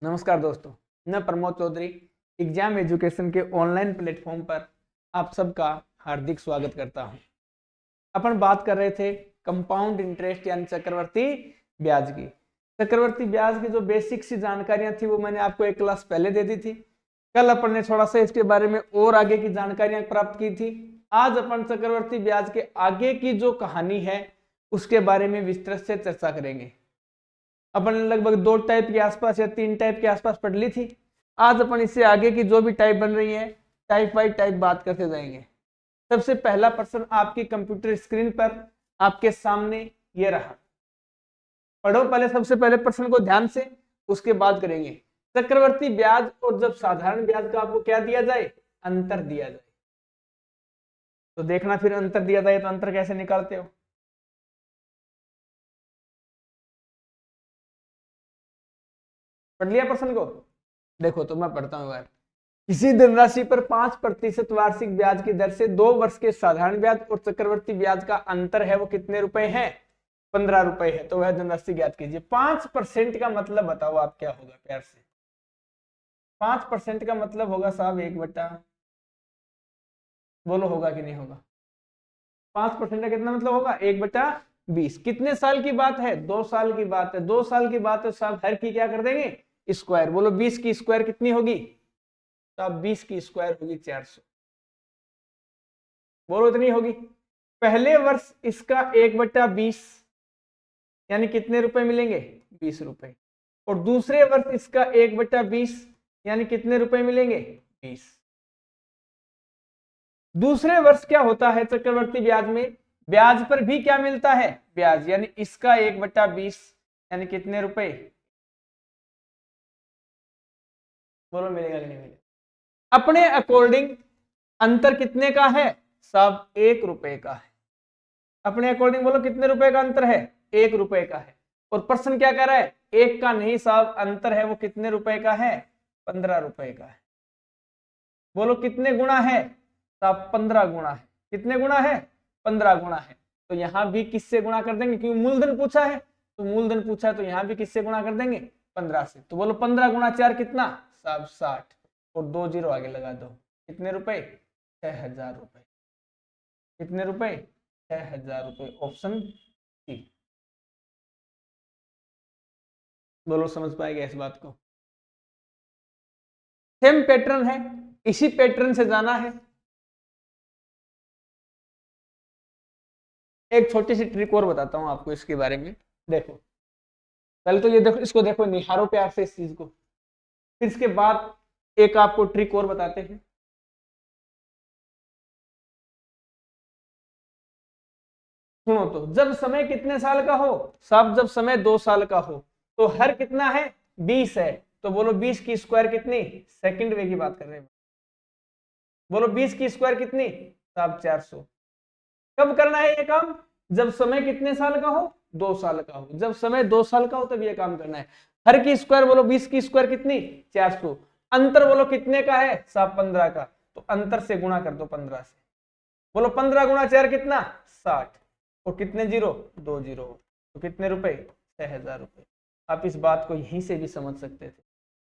नमस्कार दोस्तों, मैं प्रमोद चौधरी एग्जाम एजुकेशन के ऑनलाइन प्लेटफॉर्म पर आप सबका हार्दिक स्वागत करता हूं। अपन बात कर रहे थे कंपाउंड इंटरेस्ट यानी चक्रवर्ती ब्याज की। चक्रवर्ती ब्याज की जो बेसिक सी जानकारियां थी वो मैंने आपको एक क्लास पहले दे दी थी। कल अपन ने थोड़ा सा इसके बारे में और आगे की जानकारियां प्राप्त की थी। आज अपन चक्रवर्ती ब्याज के आगे की जो कहानी है उसके बारे में विस्तृत से चर्चा करेंगे। अपन ने लगभग 2 टाइप के आसपास या 3 टाइप के आसपास पढ़ ली थी। आज अपन इससे आगे की जो भी टाइप बन रही है टाइप बाई टाइप बात करते जाएंगे। सबसे पहला प्रश्न आपकी कंप्यूटर स्क्रीन पर आपके सामने ये रहा। पढ़ो पहले सबसे पहले प्रश्न को ध्यान से, उसके बाद करेंगे। चक्रवर्ती ब्याज और जब साधारण ब्याज का आपको क्या दिया जाए, अंतर दिया जाए, तो देखना फिर अंतर दिया जाए तो अंतर कैसे निकालते हो। पढ़ लिया प्रश्न को? देखो तो मैं पढ़ता हूँ यार। किसी धनराशि पर 5% वार्षिक ब्याज की दर से 2 वर्ष के साधारण ब्याज और चक्रवर्ती ब्याज का अंतर है वो कितने रुपए है? 15 रुपए है। तो वह धनराशि ज्ञात कीजिए। 5% का मतलब बताओ आप क्या होगा प्यार से। 5% का मतलब होगा साहब 1/, बोलो होगा कि नहीं होगा? 5% का कितना मतलब होगा? 1/20। कितने साल की बात है? 2 साल की बात है। 2 साल की बात है साहब, हर की क्या कर देंगे? स्क्वायर। बोलो 20 की स्क्वायर कितनी होगी? तो अब 20 की स्क्वायर होगी 400। बोलो इतनी होगी। पहले वर्ष इसका 1/20 यानी कितने रुपए मिलेंगे? 20 रुपए। और दूसरे वर्ष इसका 1/20 यानी कितने रुपए मिलेंगे? 20। दूसरे वर्ष क्या होता है चक्रवर्ती ब्याज में? ब्याज पर भी क्या मिलता है? ब्याज। यानी इसका 1/20 यानी कितने रुपए? बोलो मिलेगा कि नहीं मिलेगा? अपने अकॉर्डिंग अंतर कितने का है? सब 1 रुपए का है। अपने अकॉर्डिंग बोलो कितने रुपए का अंतर है? 1 रुपए का है। और प्रश्न क्या कह रहा है? एक का नहीं साहब, अंतर है वो कितने रुपए का है? 15 रुपए का है। बोलो कितने गुना है? साहब 15 गुना है। कितने गुना है? 15 गुना है। तो यहां भी किससे गुणा कर देंगे, क्योंकि मूलधन पूछा है। तो मूलधन पूछा है तो यहां भी किससे गुणा कर देंगे? 15 से। तो बोलो 15 गुना 4 कितना? साहब 60। और 2 जीरो आगे लगा दो। कितने रुपए? 6000 रुपए। कितने रुपए? 6000 रुपए। Option C. बोलो समझ पाएगा इस बात को? सेम पैटर्न है, इसी पैटर्न से जाना है। एक छोटी सी ट्रिक और बताता हूं आपको इसके बारे में। देखो पहले तो ये देखो, इसको देखो, निहारो प्यार से इस चीज को। फिर इसके बाद एक आपको ट्रिक और बताते हैं। सुनो तो, जब समय कितने साल का हो? सब जब समय 2 साल का हो तो हर कितना है? 20 है। तो बोलो 20 की स्क्वायर कितनी? सेकंड वे की बात कर रहे हैं। बोलो 20 की स्क्वायर कितनी? सब 400। कब करना है ये काम? जब समय कितने साल का हो? 2 साल का हो। जब समय 2 साल का हो तब ये काम करना है। हर की स्क्वायर बोलो 20 की स्क्वायर कितनी? 400। अंतर बोलो कितने का है? साहब 15 का। तो अंतर से गुणा कर दो 15 से। बोलो 15 गुणा 4 कितना? 60। और कितने जीरो? 2 जीरो। तो कितने रुपए? 6000 रुपए। आप इस बात को यहीं से भी समझ सकते थे।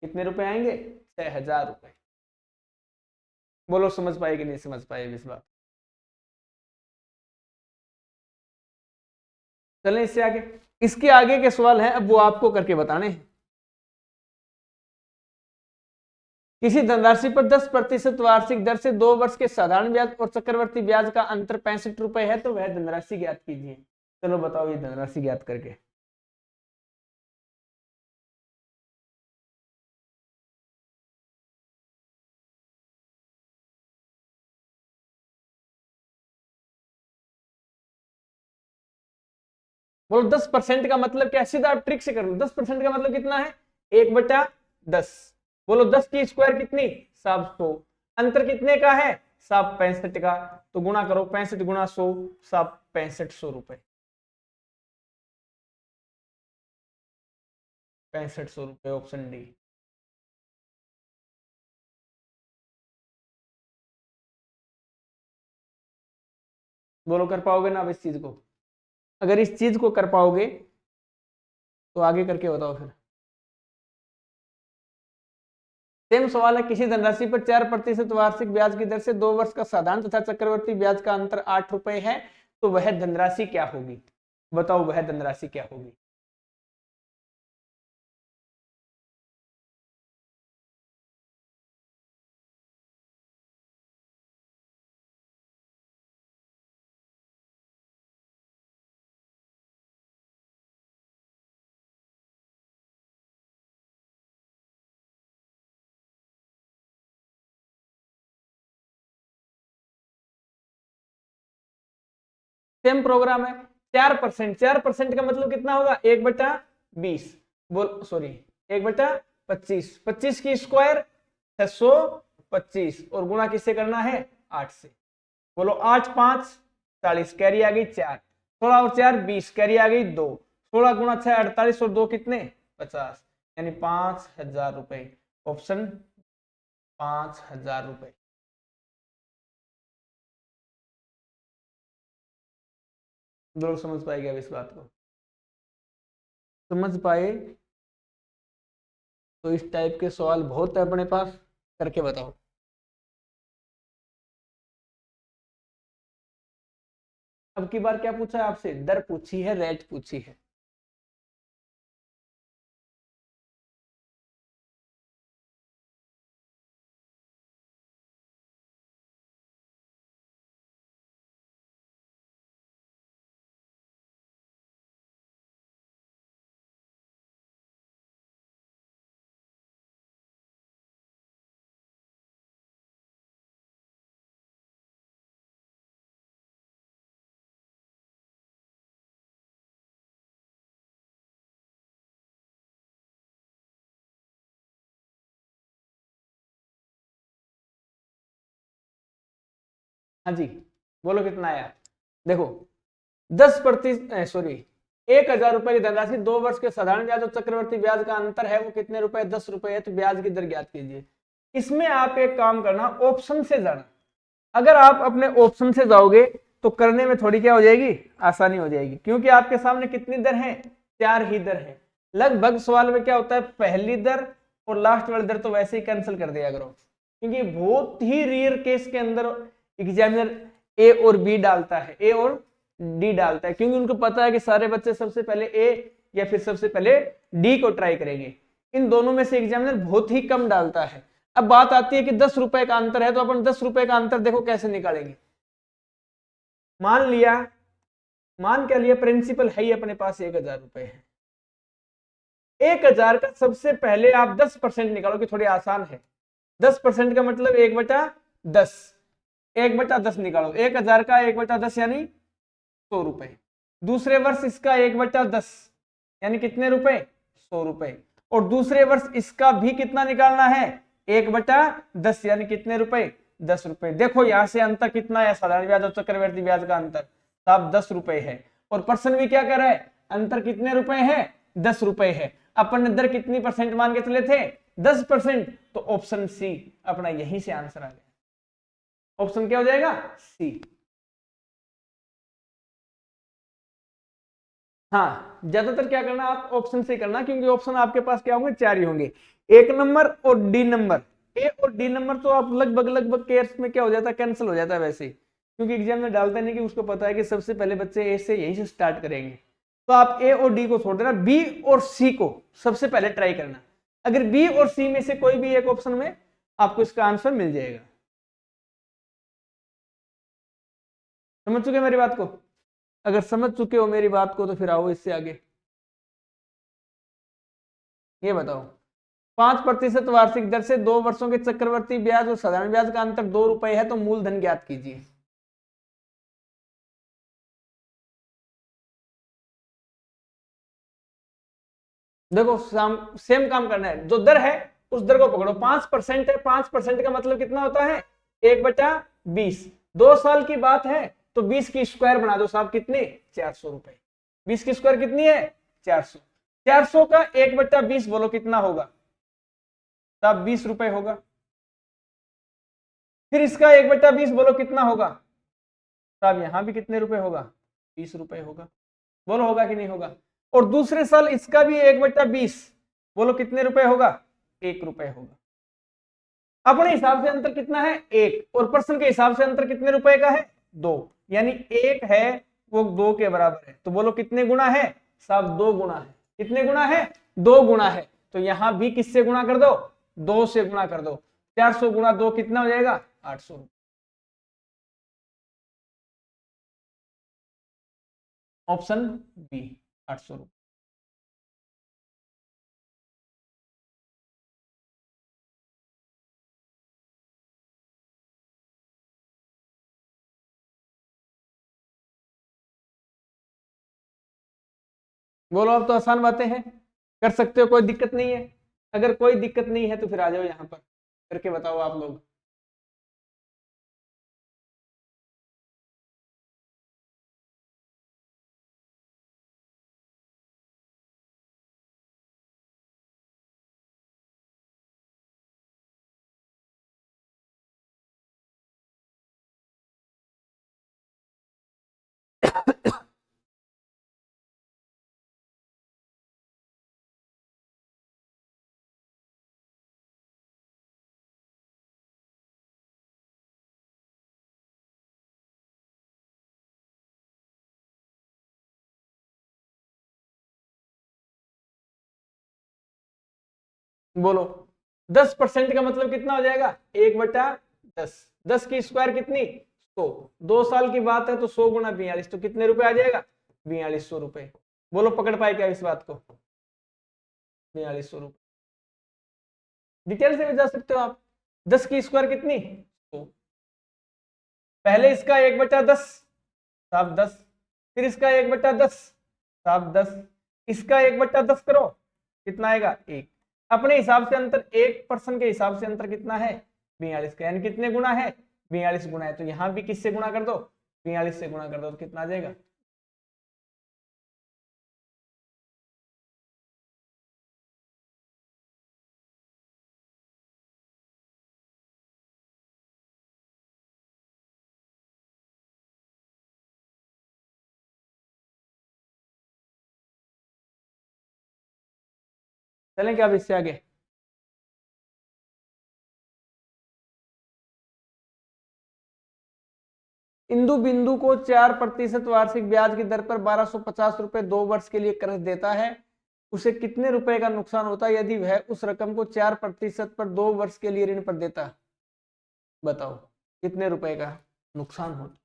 कितने रुपए आएंगे? 6000 रुपए। बोलो समझ पाए कि नहीं समझ पाए इस बात? चलें इससे आगे। इसके आगे के सवाल हैं, अब वो आपको करके बताने हैं। किसी धनराशि पर 10% वार्षिक दर से 2 वर्ष के साधारण ब्याज और चक्रवर्ती ब्याज का अंतर 65 रुपए है, तो वह धनराशि ज्ञात कीजिए। चलो बताओ ये धनराशि ज्ञात करके। बोलो 10% का मतलब क्या? सीधा आप ट्रिक से कर लो। 10% का मतलब कितना है? 1/10। बोलो 10 की स्क्वायर कितनी? 700। अंतर कितने का है? 65 का। तो गुणा करो 65 गुणा 100, 6500 रुपए। 6500 रुपए। Option D. बोलो कर पाओगे ना अब इस चीज को? अगर इस चीज को कर पाओगे तो आगे करके बताओ फिर। सेम सवाल है, किसी धनराशि पर 4% वार्षिक ब्याज की दर से 2 वर्ष का साधारण तथा चक्रवर्ती ब्याज का अंतर 8 रुपए है, तो वह धनराशि क्या होगी? बताओ वह धनराशि क्या होगी? सेम प्रोग्राम है। 4%, 4% का मतलब कितना होगा? 1/20, बोल सॉरी 1/25, 25 की स्क्वायर 625 और गुणा किससे करना है? 8 से। बोलो 8 5 40, कैरी आ गई 4, 16 और 4 20, कैरी आ गई 2, 16 गुणा 6 48 और 2 कितने? 50, यानी 5,000 रुपए। ऑप्शन 5,000 रुपए। लोग समझ पाएंगे अब इस बात को? समझ पाए तो इस टाइप के सवाल बहुत है अपने पास, करके बताओ। अब की बार क्या पूछा है आपसे? दर पूछी है, रेट पूछी है। हाँ जी, बोलो कितना आया? देखो 10% सॉरी 1,000 रुपए की धनराशि 2 वर्ष के साधारण ब्याज और चक्रवर्ती ब्याज का अंतर है वो कितने रुपए? 10 रुपए है, तो ब्याज की दर ज्ञात कीजिए। इसमें आप एक काम करना, ऑप्शन से जाना। अगर आप अपने ऑप्शन से जाओगे तो करने में थोड़ी क्या हो जाएगी? आसानी हो जाएगी, क्योंकि आपके सामने कितनी दर है? 4 ही दर है। लगभग सवाल में क्या होता है, पहली दर और लास्ट वाली दर तो वैसे ही कैंसिल कर दिया करो, क्योंकि बहुत ही रेयर केस के अंदर एग्जामिनर ए और बी डालता है, ए और डी डालता है, क्योंकि उनको पता है कि सारे बच्चे सबसे पहले ए या फिर सबसे पहले डी को ट्राई करेंगे। इन दोनों में से एग्जामिनर बहुत ही कम डालता है। अब बात आती है कि 10 रुपए का अंतर है, तो अपन 10 रुपए का अंतर देखो कैसे निकालेंगे। मान लिया, मान क्या लिया, प्रिंसिपल है ही अपने पास 1,000 रुपए है। 1,000 का सबसे पहले आप 10% निकालो, कि थोड़ी आसान है। 10% का मतलब 1/10, 1/10 निकालो। 1,000 का 1/10 यानी 100 रुपए। दूसरे वर्ष इसका 1/10 यानी कितने रुपए? 100 रुपए। और दूसरे वर्ष इसका भी कितना निकालना है? 1/10 यानी कितने रुपए? 10 रुपए। देखो यहां से अंतर कितना है? साधारण ब्याज और चक्रवर्ती ब्याज का अंतर साहब 10 रुपए है, और पर्सन भी क्या कर रहा है? अंतर कितने रुपए है? 10 रुपए है। अपन ने दर कितनी परसेंट मान के चले थे? 10%। तो ऑप्शन सी अपना यहीं से आंसर आ गया। ऑप्शन क्या हो जाएगा? सी। हाँ, ज्यादातर क्या करना, आप ऑप्शन से करना, क्योंकि ऑप्शन आपके पास क्या होंगे? 4 ही होंगे, 1 नंबर और डी नंबर। ए और डी नंबर तो आप लगभग लगभग केयर्स में क्या हो जाता है? कैंसिल हो जाता है वैसे ही, क्योंकि एग्जाम में डालता नहीं, कि उसको पता है कि सबसे पहले बच्चे ए से यही से स्टार्ट करेंगे। तो आप ए और डी को छोड़ देना, बी और सी को सबसे पहले ट्राई करना। अगर बी और सी में से कोई भी एक ऑप्शन में आपको इसका आंसर मिल जाएगा। समझ चुके मेरी बात को? अगर समझ चुके हो मेरी बात को तो फिर आओ इससे आगे। ये बताओ, 5% वार्षिक दर से 2 वर्षों के चक्रवर्ती ब्याज और साधारण ब्याज का अंतर 2 रुपए है, तो मूलधन ज्ञात कीजिए। देखो सेम काम करना है, जो दर है उस दर को पकड़ो। 5% है, 5% का मतलब कितना होता है? 1/20। 2 साल की बात है, तो 20 की स्क्वायर बना दो साहब, कितने? 400 रुपए। 20 की स्क्वायर कितनी है? 400। 400 का 1/20 बोलो कितना होगा? साहब 20 रुपए होगा। फिर इसका 1/20 बोलो कितना होगा? साहब यहां भी कितने रुपए होगा? 20 रुपए होगा। बोलो होगा कि नहीं होगा? और दूसरे साल इसका भी 1/20 बोलो कितने रुपए होगा? 1 रुपए होगा। अपने हिसाब से अंतर कितना है 1, और प्रश्न के हिसाब से अंतर कितने रुपए का है 2, यानी 1 है वो 2 के बराबर है। तो बोलो कितने गुना है साहब 2 गुना है। कितने गुना है 2 गुना है। तो यहां भी किससे गुणा कर दो 2 से गुणा कर दो। 400 गुणा 2 कितना हो जाएगा 800 रुपये। ऑप्शन बी 800 रुपये। बोलो अब तो आसान बातें हैं, कर सकते हो, कोई दिक्कत नहीं है। अगर कोई दिक्कत नहीं है तो फिर आ जाओ यहाँ पर करके बताओ आप लोग। बोलो 10% का मतलब कितना हो जाएगा 1/10। 10 की स्क्वायर कितनी 100। 2 साल की बात है तो 100 गुना 42 तो कितने रुपए आ जाएगा 4200 रुपए। बोलो पकड़ पाए क्या इस बात को 4200 रुपए। डिटेल से भी जा सकते हो आप। 10 की स्क्वायर कितनी 100। पहले इसका 1/10 साहब 10, फिर इसका 1/10 साहब 10, इसका 1/10 करो कितना आएगा 1। अपने हिसाब से अंतर 1% के हिसाब से अंतर कितना है 42 का, यानी कितने गुना है 42 गुना है। तो यहां भी किससे गुणा कर दो 42 से गुणा कर दो तो कितना आ जाएगा। चलें क्या अब इससे आगे। इंदु बिंदु को 4% वार्षिक ब्याज की दर पर 1250 रुपए 2 वर्ष के लिए कर्ज देता है। उसे कितने रुपए का नुकसान होता है यदि वह उस रकम को 4% पर 2 वर्ष के लिए ऋण पर देता। बताओ कितने रुपए का नुकसान होता।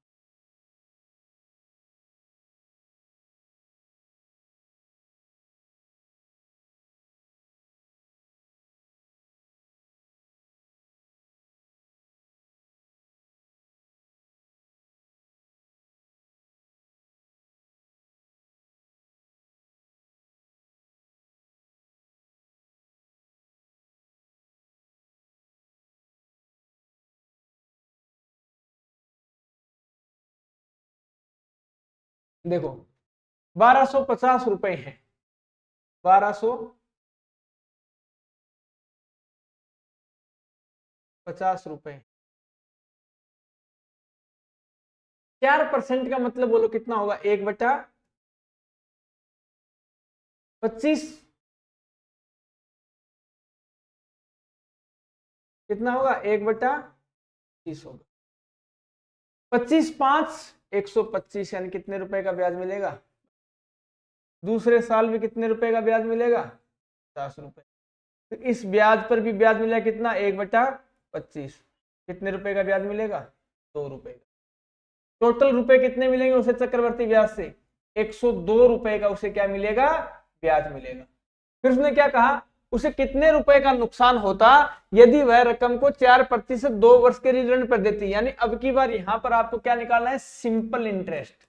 देखो 1250 रुपए है 1250 रुपए। 4% का मतलब बोलो कितना होगा 1/25 कितना होगा 1/30 होगा। 25 5 125 यानी कितने रुपए का ब्याज मिलेगा। दूसरे साल भी कितने रुपए का ब्याज मिलेगा 50 रुपए। तो इस ब्याज पर भी ब्याज मिला कितना 1/25 कितने रुपए का ब्याज मिलेगा 2 रुपए का। टोटल रुपए कितने मिलेंगे उसे चक्रवर्ती ब्याज से 102 रुपए का उसे क्या मिलेगा ब्याज मिलेगा। फिर उसने क्या कहा उसे कितने रुपए का नुकसान होता यदि वह रकम को 4% 2 वर्ष के लिए ऋण पर देती। यानी अब की बार यहां पर आपको क्या निकालना है सिंपल इंटरेस्ट।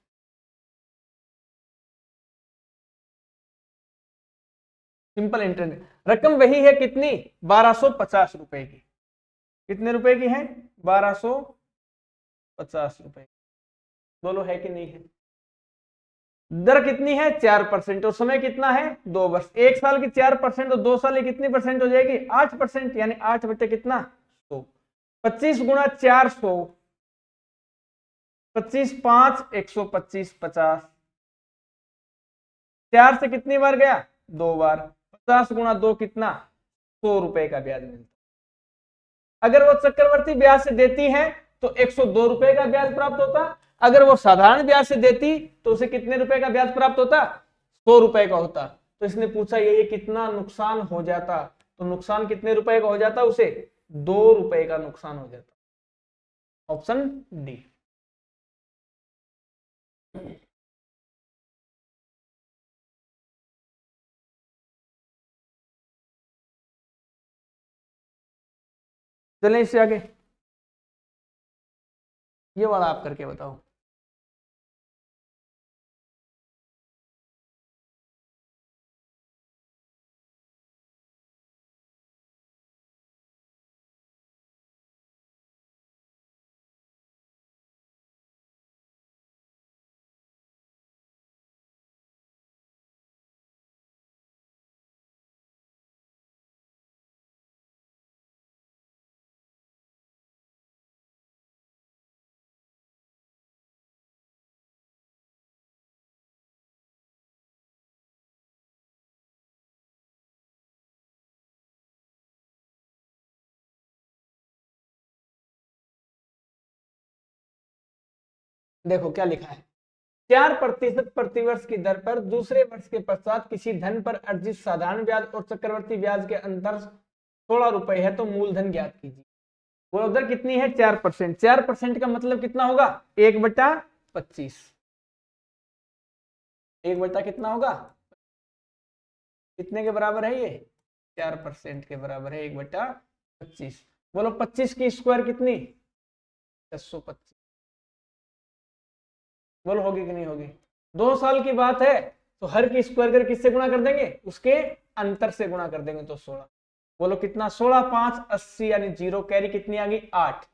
सिंपल इंटरेस्ट रकम वही है कितनी 1250 रुपए की। कितने रुपए की है 1250 रुपए। बोलो है कि नहीं है। दर कितनी है 4% और समय कितना है 2 वर्ष। 1 साल की 4% और 2 साल की कितनी परसेंट हो जाएगी 8%। यानी 8 बटे कितना 100। 25 गुणा 400 25 5 125 50। 4 से कितनी बार गया 2 बार। 50 गुणा 2 कितना 100 रुपए का ब्याज मिलता। अगर वो चक्रवर्ती ब्याज से देती है तो 102 रुपए का ब्याज प्राप्त होता, अगर वो साधारण ब्याज से देती तो उसे कितने रुपए का ब्याज प्राप्त होता, 100 रुपए का होता। तो इसने पूछा ये कितना नुकसान हो जाता, तो नुकसान कितने रुपए का हो जाता, उसे 2 रुपए का नुकसान हो जाता। Option D. चलें इससे आगे, ये वाला आप करके बताओ। देखो क्या लिखा है, 4% प्रतिवर्ष की दर पर दूसरे वर्ष के पश्चात किसी धन पर अर्जित साधारण ब्याज और चक्रवर्ती ब्याज के अंतर 16 रुपए है तो मूलधन ज्ञात कीजिए। वो दर कितनी है, 4%। 4% का मतलब कितना होगा, 1/25। 1 कितना होगा, कितने के बराबर है ये, 4% के बराबर है 1/25। बोलो 25 की स्क्वायर कितनी, 625। बोलो होगी कि नहीं होगी। 2 साल की बात है तो हर की स्क्वायर कर किससे गुणा कर देंगे, उसके अंतर से गुणा कर देंगे तो 16। बोलो कितना, 16 5 80 यानी 0, कैरी कितनी आ गई 8।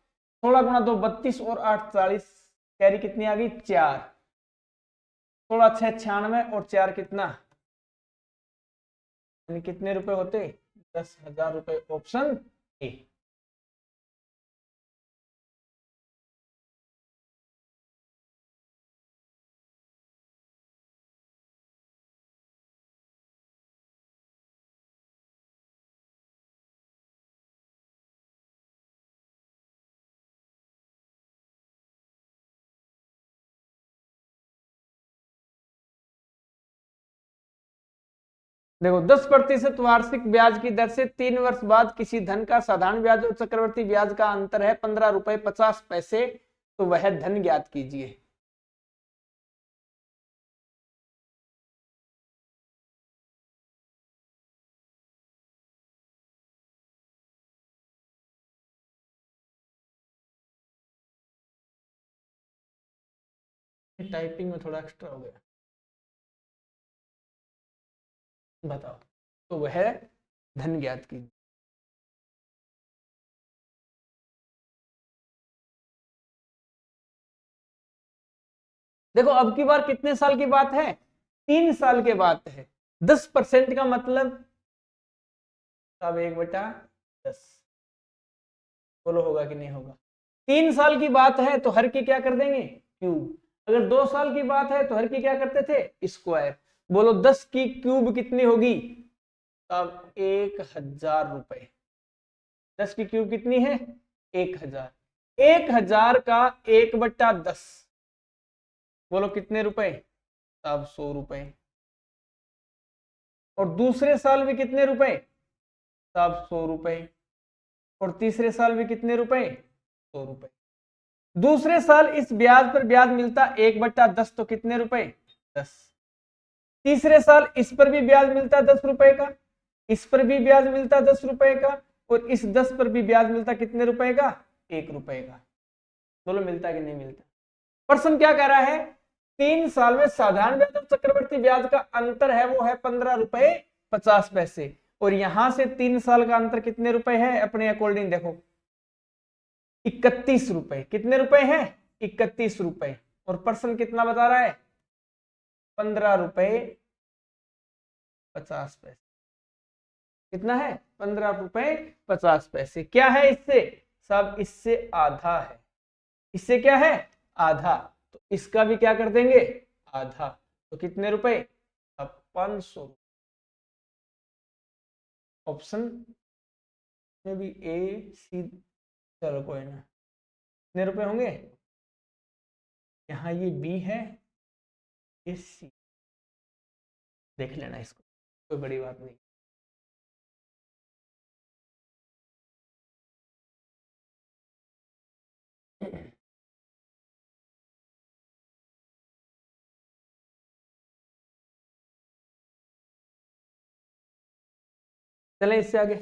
16 गुणा 2 32 और 8 40, कैरी कितनी आ गई 4। 16 6 96 और 4 कितना, यानी कितने रुपए होते, 10,000 रुपए। Option A. देखो 10% वार्षिक ब्याज की दर से 3 वर्ष बाद किसी धन का साधारण ब्याज और चक्रवर्ती ब्याज का अंतर है 15 रुपए 50 पैसे, तो वह धन ज्ञात कीजिए। टाइपिंग में थोड़ा एक्स्ट्रा हो गया, बताओ। तो वह धन ज्ञात कीजिए। देखो अब की बार कितने साल की बात है, 3 साल के बात है। 10% का मतलब अब 1/10। बोलो होगा कि नहीं होगा। 3 साल की बात है तो हर की क्या कर देंगे, क्यूब। अगर 2 साल की बात है तो हर की क्या करते थे, स्क्वायर। बोलो 10 की क्यूब कितनी होगी, अब 1,000 रुपए। 10 की क्यूब कितनी है, 1,000। 1,000 का 1/10, बोलो कितने रुपए, अब 100 रुपए। और दूसरे साल भी कितने रुपए, तब 100 रुपए। और तीसरे साल भी कितने रुपए, 100 रुपए। दूसरे साल इस ब्याज पर ब्याज मिलता 1/10, तो कितने रुपए, 10। तीसरे साल इस पर भी ब्याज मिलता 10 रुपए का, इस पर भी ब्याज मिलता 10 रुपए का, और इस 10 पर भी ब्याज मिलता कितने रुपए का, 1 रुपए का। बोलो मिलता कि नहीं मिलता। प्रश्न क्या कह रहा है, 3 साल में साधारण ब्याज और चक्रवर्ती ब्याज का अंतर है वो है 15 रुपए 50 पैसे, और यहां से 3 साल का अंतर कितने रुपए है, अपने अकॉर्डिंग देखो 31 रुपए। कितने रुपए हैं, 31 रुपए। और प्रश्न कितना बता रहा है, 15 रुपए 50 पैसे। कितना है, 15 रुपए 50 पैसे। क्या है इससे, सब इससे आधा है। इससे क्या है, आधा। तो इसका भी क्या कर देंगे, आधा। तो कितने रुपए, अब 500। ऑप्शन में भी ए सी चलो कोई ना, कितने रुपए होंगे? यहाँ ये बी है, ये सी, देख लेना इसको, कोई बड़ी बात नहीं। चलें इससे आगे।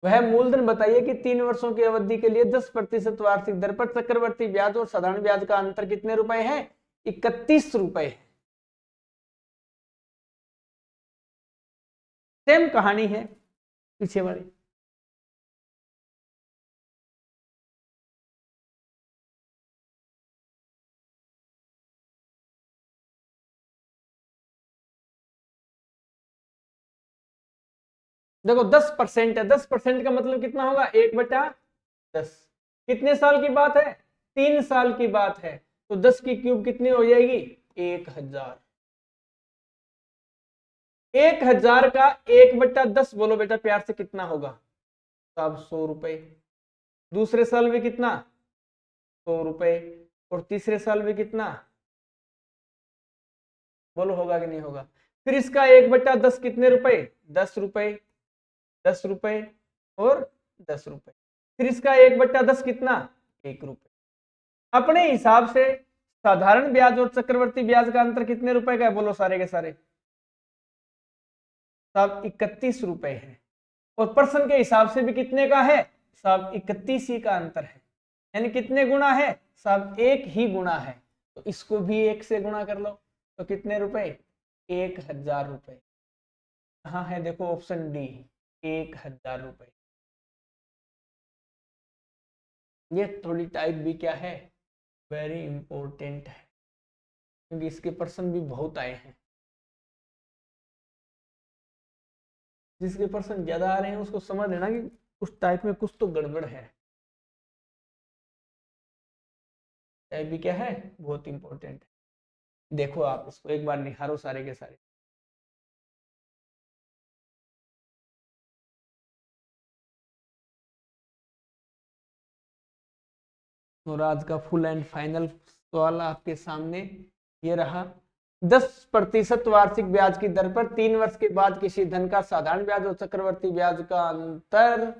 वह मूलधन बताइए कि 3 वर्षों की अवधि के लिए 10% वार्षिक दर पर चक्रवर्ती ब्याज और साधारण ब्याज का अंतर कितने रुपए है? 31 रुपए। सेम कहानी है पीछे वाली। देखो 10% है, 10% का मतलब कितना होगा? 1/10। कितने साल की बात है? 3 साल की बात है। तो 10 की क्यूब कितनी हो जाएगी? 1000। 1000 का 1/10 बोलो बेटा प्यार से कितना होगा? साहब 100 रुपए। दूसरे साल भी कितना? 100 रुपए। और तीसरे साल भी कितना? बोलो होगा कि नहीं होगा? फिर इसका 1/10 कितने रुपए? 10 रुपए, 10 रुपए और 10 रुपए। फिर इसका 1/10 कितना? 1 रुपए। अपने हिसाब से साधारण ब्याज और चक्रवर्ती ब्याज का अंतर कितने रुपए का है? बोलो सारे के सारे। साहब 31 रुपए है। और पर्सन के हिसाब से भी कितने का है? साहब 31 ही का अंतर है। यानी कितने गुना है? साहब 1 ही गुना है। तो इसको भी 1 से गुणा कर लो, तो कितने रुपए? 1000 रुपए। हाँ है, देखो ऑप्शन डी, 1000 रुपए। ये थोड़ी टाइप भी क्या है, वेरी इंपॉर्टेंट है, क्योंकि इसके पर्सन भी बहुत आए हैं। जिसके पर्सन ज्यादा आ रहे हैं उसको समझ लेना कि उस टाइप में कुछ तो गड़बड़ है। टाइप भी क्या है, बहुत इंपॉर्टेंट है। देखो आप इसको एक बार निहारो सारे के सारे। और आज का फुल एंड फाइनल सवाल आपके सामने ये रहा। 10% वार्षिक ब्याज की दर पर 3 वर्ष के बाद किसी धन का साधारण ब्याज और चक्रवर्ती ब्याज का अंतर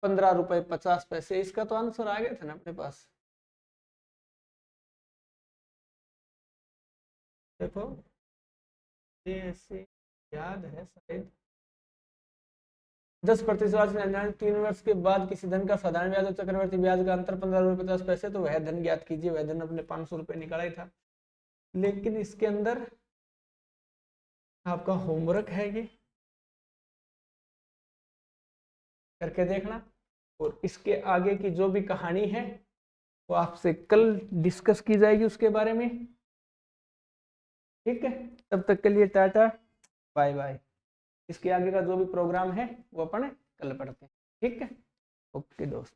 15 रुपए 50 पैसे। इसका तो आंसर आ गया था ना अपने पास। देखो ये ऐसे याद है शायद। 10% 3 वर्ष के बाद किसी धन का साधारण ब्याज और चक्रवर्ती ब्याज का अंतर 15 रुपए 50 पैसे। तो वह धन ज्ञात कीजिए। वह धन अपने 500 रुपए निकाला ही था। लेकिन इसके अंदर आपका होमवर्क है, ये करके देखना। और इसके आगे की जो भी कहानी है वो आपसे कल डिस्कस की जाएगी उसके बारे में। ठीक है, तब तक के लिए टाटा बाय बाय। इसके आगे का जो भी प्रोग्राम है वो अपन कल पढ़ते हैं। ठीक है, ओके दोस्त।